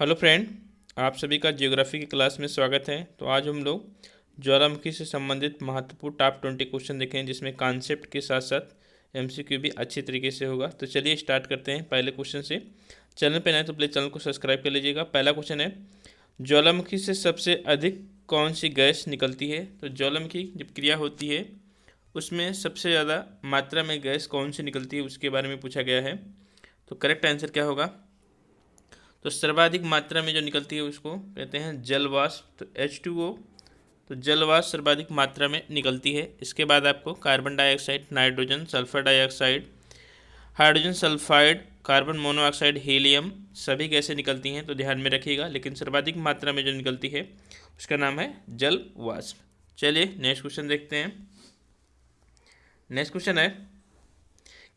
Hello friend, आप सभी का ज्योग्राफी की क्लास में स्वागत है। तो आज हम लोग ज्वालामुखी से संबंधित महत्वपूर्ण टॉप 20 क्वेश्चन देखें, जिसमें कॉन्सेप्ट के साथ साथ एमसीक्यू भी अच्छी तरीके से होगा। तो चलिए स्टार्ट करते हैं पहले क्वेश्चन से। चैनल पर नए तो प्लीज़ चैनल को सब्सक्राइब कर लीजिएगा। पहला क्वेश्चन है, ज्वालामुखी से सबसे अधिक कौन सी गैस निकलती है? तो ज्वालामुखी जब क्रिया होती है उसमें सबसे ज़्यादा मात्रा में गैस कौन सी निकलती है, उसके बारे में पूछा गया है। तो करेक्ट आंसर क्या होगा? तो सर्वाधिक मात्रा में जो निकलती है उसको कहते हैं जल वाष्प, तो H2O। तो जल वाष्प सर्वाधिक मात्रा में निकलती है। इसके बाद आपको carbon dioxide, nitrogen, sulphur dioxide, hydrogen sulphide, carbon monoxide, helium सभी गैसें निकलती हैं, तो ध्यान में रखिएगा। लेकिन सर्वाधिक मात्रा में जो निकलती है उसका नाम है जल वाष्प। चलिए नेक्स्ट क्वेश्चन देखते हैं। नेक्स्ट क्वेश्चन है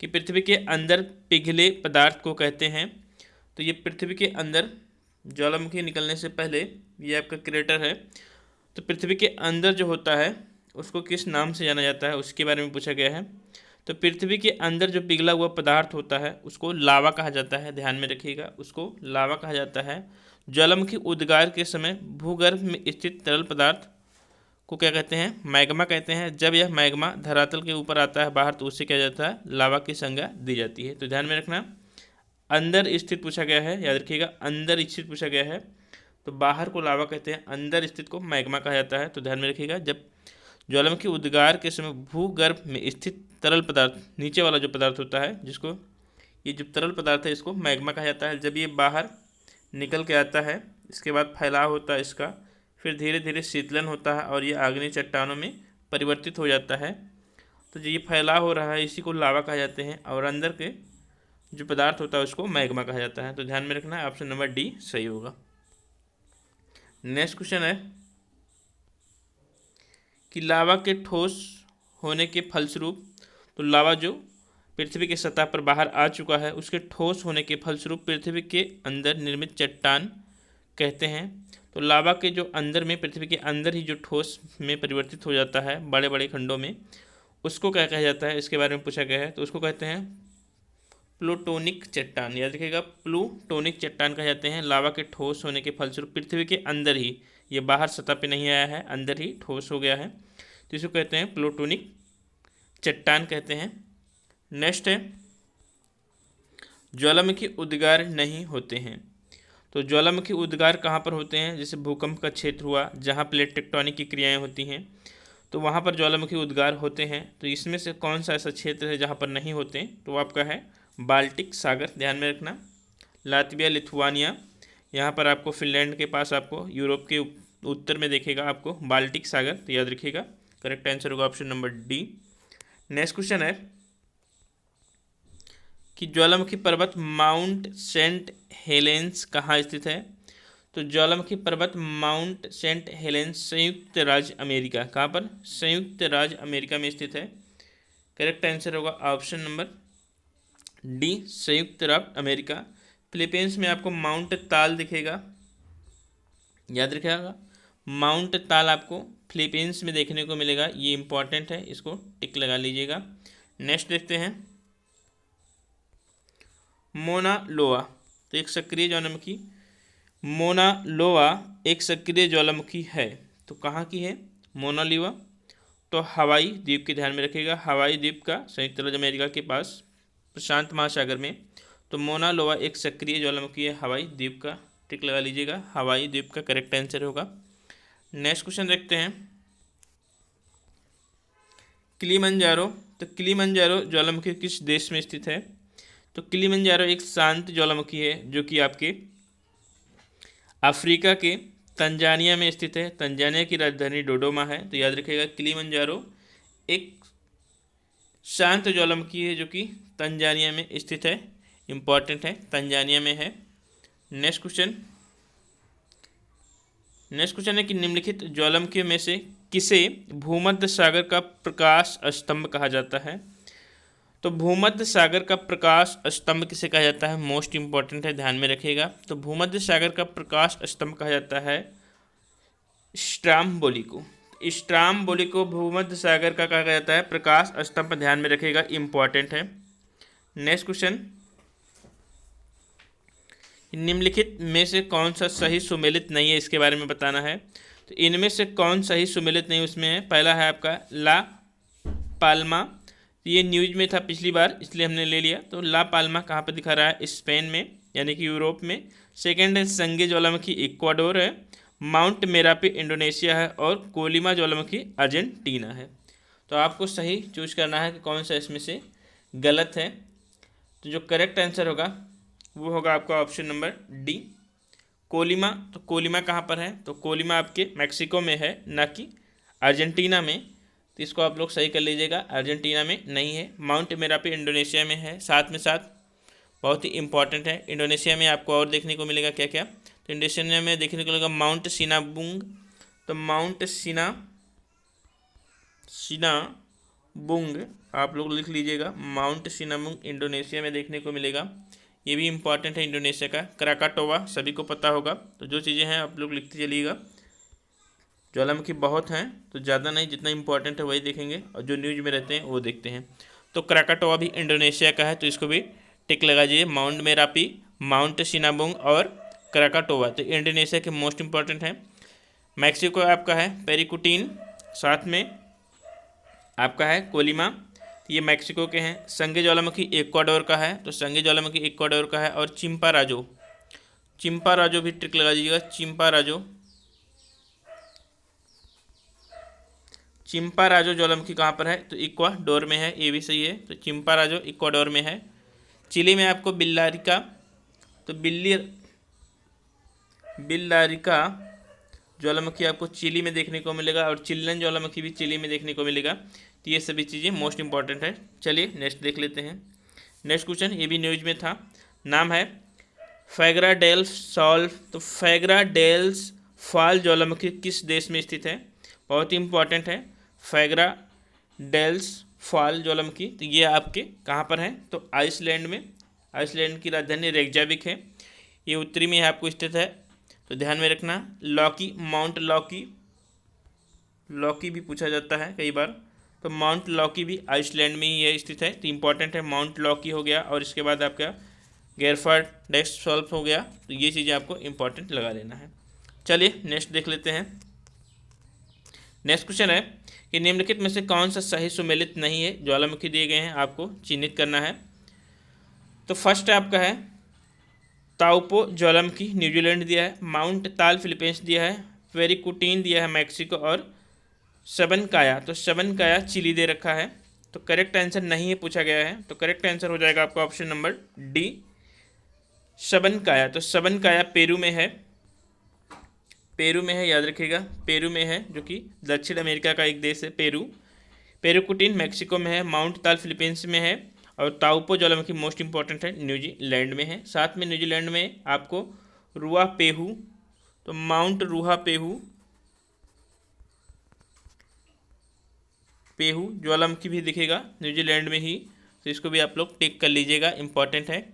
कि पृथ्वी के अंदर पिघले पदार्थ को कहते हैं। तो ये पृथ्वी के अंदर ज्वालामुखी निकलने से पहले ये आपका क्रेटर है। तो पृथ्वी के अंदर जो होता है उसको किस नाम से जाना जाता है, उसके बारे में पूछा गया है। तो पृथ्वी के अंदर जो पिघला हुआ पदार्थ होता है उसको लावा कहा जाता है। ध्यान में रखिएगा, उसको लावा कहा जाता है। ज्वालामुखी उद्गार के समय भूगर्भ में स्थित तरल पदार्थ को क्या कहते हैं? मैग्मा कहते हैं। जब यह मैग्मा धरातल के ऊपर आता है बाहर, तो उससे क्या जाता है? लावा की संज्ञा दी जाती है। तो ध्यान में रखना, अंदर स्थित पूछा गया है, याद रखिएगा अंदर स्थित पूछा गया है। तो बाहर को लावा कहते हैं, अंदर स्थित को मैग्मा कहा जाता है। तो ध्यान में रखिएगा, जब ज्वालामुखी उद्गार के समय भूगर्भ में स्थित तरल पदार्थ, नीचे वाला जो पदार्थ होता है, जिसको ये जो तरल पदार्थ है इसको मैग्मा कहा जाता है। जब ये बाहर निकल के आता है, इसके बाद फैलाव होता है इसका, फिर धीरे धीरे शीतलन होता है और ये आग्नेय चट्टानों में परिवर्तित हो जाता है। तो जो ये फैलाव हो रहा है इसी को लावा कहा जाते हैं, और अंदर के जो पदार्थ होता है उसको मैग्मा कहा जाता है। तो ध्यान में रखना है, ऑप्शन नंबर डी सही होगा। नेक्स्ट क्वेश्चन है कि लावा के ठोस होने के फलस्वरूप, तो लावा जो पृथ्वी की सतह पर बाहर आ चुका है उसके ठोस होने के फलस्वरूप पृथ्वी के अंदर निर्मित चट्टान कहते हैं। तो लावा के जो अंदर में, पृथ्वी के अंदर ही जो ठोस में परिवर्तित हो जाता है बड़े बड़े खंडों में, उसको क्या कहा जाता है, इसके बारे में पूछा गया है। तो उसको कहते हैं प्लूटोनिक चट्टान। याद रखिएगा, प्लूटोनिक चट्टान कहे जाते हैं। लावा के ठोस होने के फलस्वरूप पृथ्वी के अंदर ही, ये बाहर सतह पे नहीं आया है, अंदर ही ठोस हो गया है, तो इसको कहते हैं प्लूटोनिक चट्टान कहते हैं। नेक्स्ट है, ज्वालामुखी उद्गार नहीं होते हैं। तो ज्वालामुखी उद्गार कहाँ पर होते हैं? जैसे भूकंप का क्षेत्र हुआ, जहाँ प्लेट टेक्टोनिक की क्रियाएँ होती हैं, तो वहाँ पर ज्वालामुखी उद्गार होते हैं। तो इसमें से कौन सा ऐसा क्षेत्र है जहाँ पर नहीं होते? तो आपका है बाल्टिक सागर। ध्यान में रखना, लातविया, लिथुआनिया, यहाँ पर आपको फिनलैंड के पास, आपको यूरोप के उत्तर में देखेगा आपको बाल्टिक सागर। तो याद रखिएगा, करेक्ट आंसर होगा option number D. Next question है कि ज्वालामुखी पर्वत माउंट सेंट हेलेंस कहाँ स्थित है? तो ज्वालामुखी पर्वत माउंट सेंट हेलेंस संयुक्त राज्य अमेरिका, कहाँ पर? संयुक्त राज्य अमेरिका में स्थित है। करेक्ट आंसर होगा ऑप्शन नंबर डी, संयुक्त राज्य अमेरिका। फिलीपींस में आपको माउंट ताल दिखेगा, याद रखिएगा, माउंट ताल आपको फिलीपींस में देखने को मिलेगा। ये इंपॉर्टेंट है, इसको टिक लगा लीजिएगा। नेक्स्ट देखते हैं, मोना लोआ। तो एक सक्रिय ज्वालामुखी, मोना लोआ एक सक्रिय ज्वालामुखी है। तो कहाँ की है मोना लोआ? तो हवाई द्वीप के, ध्यान में रखिएगा, हवाई द्वीप का, संयुक्त राज्य अमेरिका के पास प्रशांत महासागर में। तो मोना लोआ एक सक्रिय ज्वालामुखी है हवाई द्वीप का, टिक लगा लीजिएगा, हवाई द्वीप का करेक्ट आंसर होगा। नेक्स्ट क्वेश्चन देखते हैं, किलिमंजारो। तो किलिमंजारो ज्वालामुखी किस देश में स्थित है? तो किलिमंजारो एक शांत ज्वालामुखी है जो कि आपके अफ्रीका के तंजानिया में स्थित है। तंजानिया की राजधानी डोडोमा है। तो याद रखिएगा, किलिमंजारो एक शांत ज्वालामुखी है जो कि तंजानिया में स्थित है। इंपॉर्टेंट है, तंजानिया में है। नेक्स्ट क्वेश्चन है कि निम्नलिखित ज्वालामुखियों में से किसे भूमध्य सागर का प्रकाश स्तंभ कहा जाता है? तो भूमध्य सागर का प्रकाश स्तंभ किसे कहा जाता है? मोस्ट इंपॉर्टेंट है, ध्यान में रखिएगा। तो भूमध्य सागर का प्रकाश स्तंभ कहा जाता है स्ट्राम्बोली को। स्ट्राम्बोली को भूमध्य सागर का कहा जाता है प्रकाश स्तंभ, ध्यान में रखिएगा, इंपॉर्टेंट है। नेक्स्ट क्वेश्चन, निम्नलिखित में से कौन सा सही सुमेलित नहीं है, इसके बारे में बताना है। तो इनमें से कौन सही सुमेलित नहीं उसमें है, पहला है आपका ला पाल्मा। ये न्यूज में था पिछली बार इसलिए हमने ले लिया। तो ला पाल्मा कहाँ पर दिखा रहा है, स्पेन में यानी कि यूरोप में। सेकेंड है संगे ज्वालामुखी इक्वाडोर है। माउंट मेरापी इंडोनेशिया है। और कोलिमा ज्वालामुखी अर्जेंटीना है। तो आपको सही चूज करना है कि कौन सा इसमें से गलत है। तो जो करेक्ट आंसर होगा वो होगा आपका ऑप्शन नंबर डी, कोलिमा। तो कोलिमा कहाँ पर है, तो कोलिमा आपके मैक्सिको में है, ना कि अर्जेंटीना में। तो इसको आप लोग सही कर लीजिएगा, अर्जेंटीना में नहीं है। माउंट मेरापी इंडोनेशिया में है। साथ में साथ बहुत ही इंपॉर्टेंट है, इंडोनेशिया में आपको और देखने को मिलेगा क्या क्या। तो इंडोनेशिया में देखने को मिलेगा माउंट सिनाबुंग। तो माउंट सिनाबुंग आप लोग लिख लीजिएगा, माउंट सिनाबुंग इंडोनेशिया में देखने को मिलेगा। ये भी इंपॉर्टेंट है इंडोनेशिया का। क्राकाटोवा सभी को पता होगा। तो जो चीज़ें हैं आप लोग लिखते चलिएगा। ज्वालामुखी बहुत हैं तो ज़्यादा नहीं, जितना इंपॉर्टेंट है वही देखेंगे और जो न्यूज में रहते हैं वो देखते हैं। तो क्राकाटोवा भी इंडोनेशिया का है, तो इसको भी टिक लगा दीजिए। माउंट मेरापी, माउंट सिनाबुंग और क्राकाटोवा तो इंडोनेशिया के मोस्ट इंपॉर्टेंट हैं। मैक्सिको आपका है पेरिकुटीन, साथ में आपका है कोलिमा, ये मैक्सिको के हैं। संगे ज्वालामुखी इक्वाडोर का है, तो संगे ज्वालामुखी इक्वाडोर का है। और चिंपाराजो भी ट्रिक लगा दीजिएगा, चिंपाराजो ज्वालामुखी कहाँ पर है, तो इक्वाडोर में है, ये भी सही है। तो चिंपाराजो इक्वाडोर में है। चिली में आपको बिल्लारिका, तो बिल्लारिका ज्वालामुखी आपको चिली में देखने को मिलेगा। और चिल्लन ज्वालामुखी भी चिली में देखने को मिलेगा। तो ये सभी चीज़ें मोस्ट इंपॉर्टेंट है। चलिए नेक्स्ट देख लेते हैं। नेक्स्ट क्वेश्चन ये भी न्यूज में था। नाम है फैगरा डेल्स सॉल्व। तो फैगरा डेल्स फॉल ज्वालामुखी किस देश में स्थित है, बहुत ही इंपॉर्टेंट है। फैगरा डेल्स फॉल ज्वालामुखी तो ये आपके कहाँ पर है, तो आइसलैंड में। आइसलैंड की राजधानी रेकजाविक है। ये उत्तरी में आपको स्थित है, तो ध्यान में रखना। लॉकी, माउंट लॉकी भी पूछा जाता है कई बार। तो माउंट लॉकी भी आइसलैंड में ही है स्थित है, तो इंपॉर्टेंट है। माउंट लॉकी हो गया और इसके बाद आपका गेरफर्ड डेक्स सॉल्व हो गया। तो ये चीज़ें आपको इंपॉर्टेंट लगा लेना है। चलिए नेक्स्ट देख लेते हैं। नेक्स्ट क्वेश्चन है कि निम्नलिखित में से कौन सा सही सुमेलित नहीं है, ज्वालामुखी दिए गए हैं, आपको चिन्हित करना है। तो फर्स्ट आपका है ताउपो ज्वालामुखी, न्यूजीलैंड दिया है। माउंट ताल फिलीपींस दिया है। पेरिकुटीन दिया है मैक्सिको। और सबनकाया, तो सबनकाया चिली दे रखा है। तो करेक्ट आंसर नहीं है पूछा गया है, तो करेक्ट आंसर हो जाएगा आपका ऑप्शन नंबर डी, सबनकाया। तो सबनकाया पेरू में है, याद रखिएगा, पेरू में है, जो कि दक्षिण अमेरिका का एक देश है पेरू। पेरुकुटीन मैक्सिको में है। माउंट ताल फिलीपींस में है। और ताउपो ज्वालामुखी मोस्ट इंपॉर्टेंट है, न्यूजीलैंड में है। साथ में न्यूजीलैंड में आपको रुआ पेहू, तो माउंट रुआ पेहू ज्वालामुखी भी दिखेगा न्यूजीलैंड में ही, तो इसको भी आप लोग टिक कर लीजिएगा, इंपॉर्टेंट है।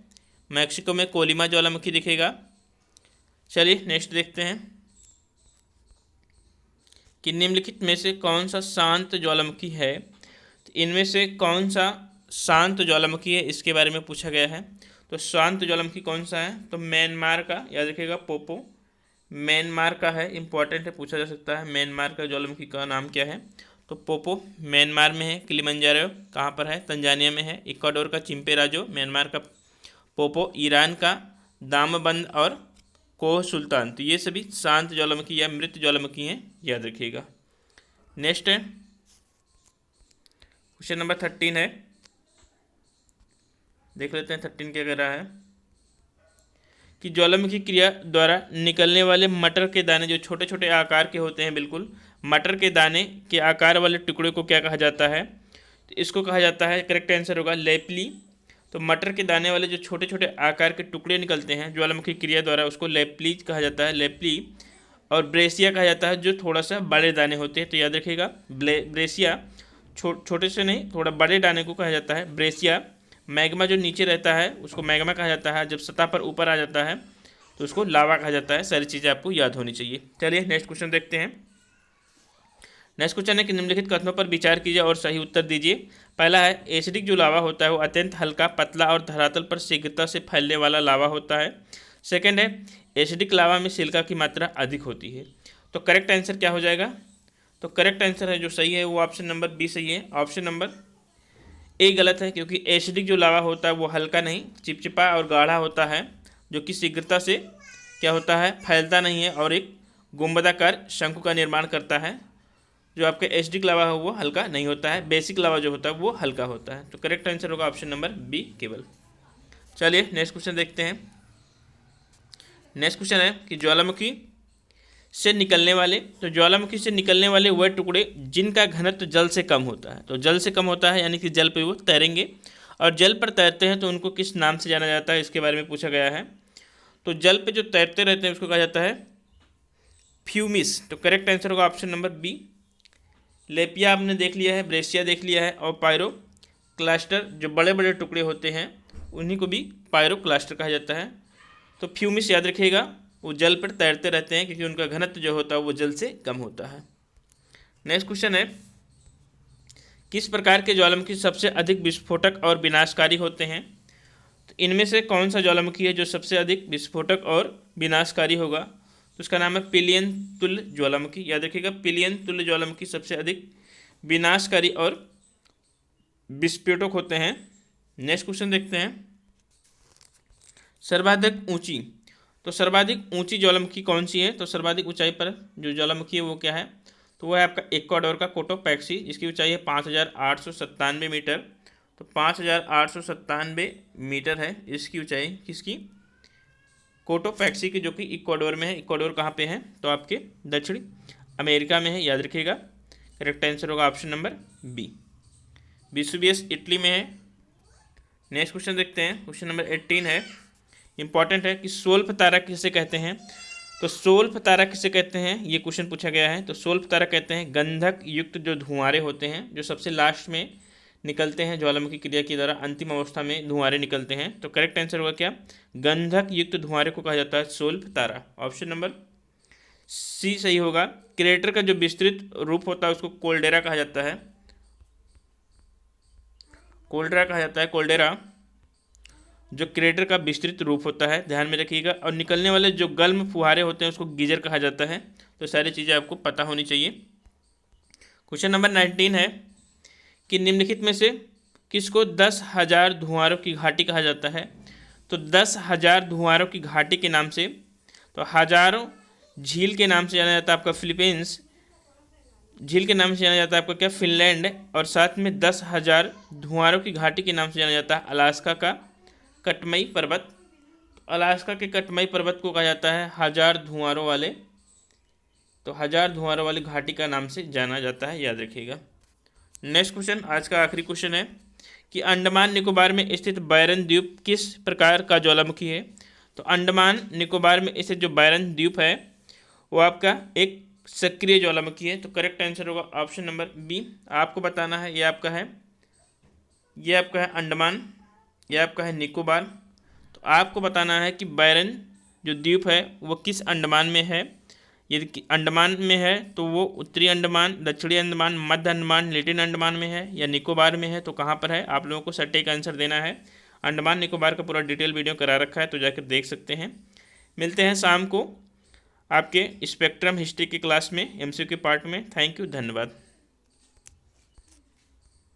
मैक्सिको में कोलिमा ज्वालामुखी दिखेगा। चलिए नेक्स्ट देखते हैं कि निम्नलिखित में से कौन सा शांत ज्वालामुखी है। तो इनमें से कौन सा शांत ज्वालामुखी है, इसके बारे में पूछा गया है। तो शांत ज्वालामुखी कौन सा है, तो म्यांमार का, याद रखिएगा, पोपो म्यांमार का है, इंपॉर्टेंट है, पूछा जा सकता है। म्यांमार का ज्वालामुखी का नाम क्या है, तो पोपो म्यांमार में है। किलिमंजारो कहाँ पर है, तंजानिया में है। इक्वाडोर का चिंपेराजो, म्यांमार का पोपो, ईरान का दामबंद और कोह सुल्तान। तो ये सभी शांत ज्वालामुखी या मृत ज्वालामुखी हैं, याद रखिएगा। नेक्स्ट है क्वेश्चन नंबर 13 है, देख लेते हैं 13 क्या कह रहा है कि ज्वालामुखी क्रिया द्वारा निकलने वाले मटर के दाने, जो छोटे छोटे आकार के होते हैं, बिल्कुल मटर के दाने के आकार वाले टुकड़े को क्या कहा जाता है, तो इसको कहा जाता है, करेक्ट आंसर होगा लेपली। तो मटर के दाने वाले जो छोटे छोटे आकार के टुकड़े निकलते हैं ज्वालामुखी क्रिया द्वारा, उसको लेपलीज कहा जाता है, लेपली। और ब्रेसिया कहा जाता है, जो थोड़ा सा बड़े दाने होते हैं। तो याद रखिएगा, ब्रेसिया छोटे से नहीं, थोड़ा बड़े दाने को कहा जाता है ब्रेसिया। मैग्मा जो नीचे रहता है उसको मैग्मा कहा जाता है, जब सतह पर ऊपर आ जाता है तो उसको लावा कहा जाता है। सारी चीज़ें आपको याद होनी चाहिए। चलिए नेक्स्ट क्वेश्चन देखते हैं। नेक्स्ट क्वेश्चन है कि निम्नलिखित कथनों पर विचार कीजिए और सही उत्तर दीजिए। पहला है एसिडिक जो लावा होता है वो अत्यंत हल्का, पतला और धरातल पर शीघ्रता से फैलने वाला लावा होता है। सेकेंड है एसिडिक लावा में सिलिका की मात्रा अधिक होती है। तो करेक्ट आंसर क्या हो जाएगा? तो करेक्ट आंसर है जो सही है वो ऑप्शन नंबर बी सही है। ऑप्शन नंबर ए गलत है, क्योंकि एसिडिक जो लावा होता है वो हल्का नहीं, चिपचिपा और गाढ़ा होता है, जो कि शीघ्रता से क्या होता है, फैलता नहीं है और एक गुंबदाकार शंकु का निर्माण करता है। जो आपका एसिडिक लावा है वो हल्का नहीं होता है, बेसिक लावा जो होता है वो हल्का होता है। तो करेक्ट आंसर होगा ऑप्शन नंबर बी केवल। चलिए नेक्स्ट क्वेश्चन देखते हैं। नेक्स्ट क्वेश्चन है कि ज्वालामुखी से निकलने वाले वह टुकड़े जिनका घनत्व जल से कम होता है। तो जल से कम होता है यानी कि जल पे वो तैरेंगे, और जल पर तैरते हैं तो उनको किस नाम से जाना जाता है, इसके बारे में पूछा गया है। तो जल पे जो तैरते रहते हैं उसको कहा जाता है फ्यूमिस। तो करेक्ट आंसर होगा ऑप्शन नंबर बी। लेपिया आपने देख लिया है, ब्रेसिया देख लिया है, और पायरोक्लास्टर जो बड़े बड़े टुकड़े होते हैं उन्हीं को भी पायरोक्लास्टर कहा जाता है। तो फ्यूमिस याद रखिएगा, वो जल पर तैरते रहते हैं क्योंकि उनका घनत्व जो होता है वो जल से कम होता है। नेक्स्ट क्वेश्चन है किस प्रकार के ज्वालामुखी सबसे अधिक विस्फोटक और विनाशकारी होते हैं। तो इनमें से कौन सा ज्वालामुखी है जो सबसे अधिक विस्फोटक और विनाशकारी होगा? तो उसका नाम है पिलियन तुल्य ज्वालामुखी। याद रखिएगा, पिलियन तुल्य ज्वालामुखी सबसे अधिक विनाशकारी और विस्फोटक होते हैं। नेक्स्ट क्वेश्चन देखते हैं। सर्वाधिक ऊंची, तो सर्वाधिक ऊंची ज्वालामुखी कौन सी है? तो सर्वाधिक ऊंचाई पर जो ज्वालामुखी है वो क्या है? तो वो है आपका इक्वाडोर का कोटोपैक्सी, जिसकी ऊंचाई है 5897 मीटर। तो 5897 मीटर है इसकी ऊंचाई, किसकी? कोटोपैक्सी की, जो कि इक्वाडोर में है। इक्वाडोर कहाँ पे है? तो आपके दक्षिणी अमेरिका में है, याद रखिएगा। करेक्ट आंसर होगा option number B. Vesuvius Italy में है। नेक्स्ट क्वेश्चन देखते हैं। क्वेश्चन नंबर 18 है, इंपॉर्टेंट है कि सोल्फ तारा किसे कहते हैं। तो सोल्फ तारा किसे कहते हैं, ये क्वेश्चन पूछा गया है। तो सोल्फ तारा कहते हैं गंधक युक्त जो धुआंरे होते हैं, जो सबसे लास्ट में निकलते हैं ज्वालामुखी क्रिया के द्वारा, अंतिम अवस्था में धुआंरे निकलते हैं। तो करेक्ट आंसर होगा क्या? गंधक युक्त धुआंरे को कहा जाता है सोल्फ तारा। ऑप्शन नंबर सी सही होगा। क्रेटर का जो विस्तृत रूप होता है उसको कोल्डेरा कहा जाता है। कोल्डेरा जो क्रेटर का विस्तृत रूप होता है, ध्यान में रखिएगा। और निकलने वाले जो गर्म फुहारे होते हैं उसको गीजर कहा जाता है। तो सारी चीज़ें आपको पता होनी चाहिए। क्वेश्चन नंबर 19 है कि निम्नलिखित में से किसको 10,000 धुआंरों की घाटी कहा जाता है। तो 10,000 धुआंरों की घाटी के नाम से, तो हजारों झील के नाम से जाना जाता है आपका फिलीपींस, झील के नाम से जाना जाता है आपका क्या? फिनलैंड। और साथ में 10,000 धुआंरों की घाटी के नाम से जाना जाता है अलास्का का कटमई पर्वत। अलास्का के कटमई पर्वत को कहा जाता है हजार धुआंरों वाले, तो हजार धुआंरों वाली घाटी का नाम से जाना जाता है, याद रखिएगा। नेक्स्ट क्वेश्चन, आज का आखिरी क्वेश्चन है कि अंडमान निकोबार में स्थित बैरन द्वीप किस प्रकार का ज्वालामुखी है। तो अंडमान निकोबार में स्थित जो बैरन द्वीप है वो आपका एक सक्रिय ज्वालामुखी है। तो करेक्ट आंसर होगा ऑप्शन नंबर बी। आपको बताना है ये आपका है अंडमान, ये आपका है निकोबार। तो आपको बताना है कि बैरन जो द्वीप है वो किस अंडमान में है। यदि अंडमान में है तो वो उत्तरी अंडमान, दक्षिणी अंडमान, मध्य अंडमान, लेटिन अंडमान में है, या निकोबार में है तो कहाँ पर है। आप लोगों को सटीक आंसर देना है। अंडमान निकोबार का पूरा डिटेल वीडियो करा रखा है, तो जाकर देख सकते हैं। मिलते हैं शाम को आपके स्पेक्ट्रम हिस्ट्री की क्लास में, MCQ पार्ट में। थैंक यू, धन्यवाद।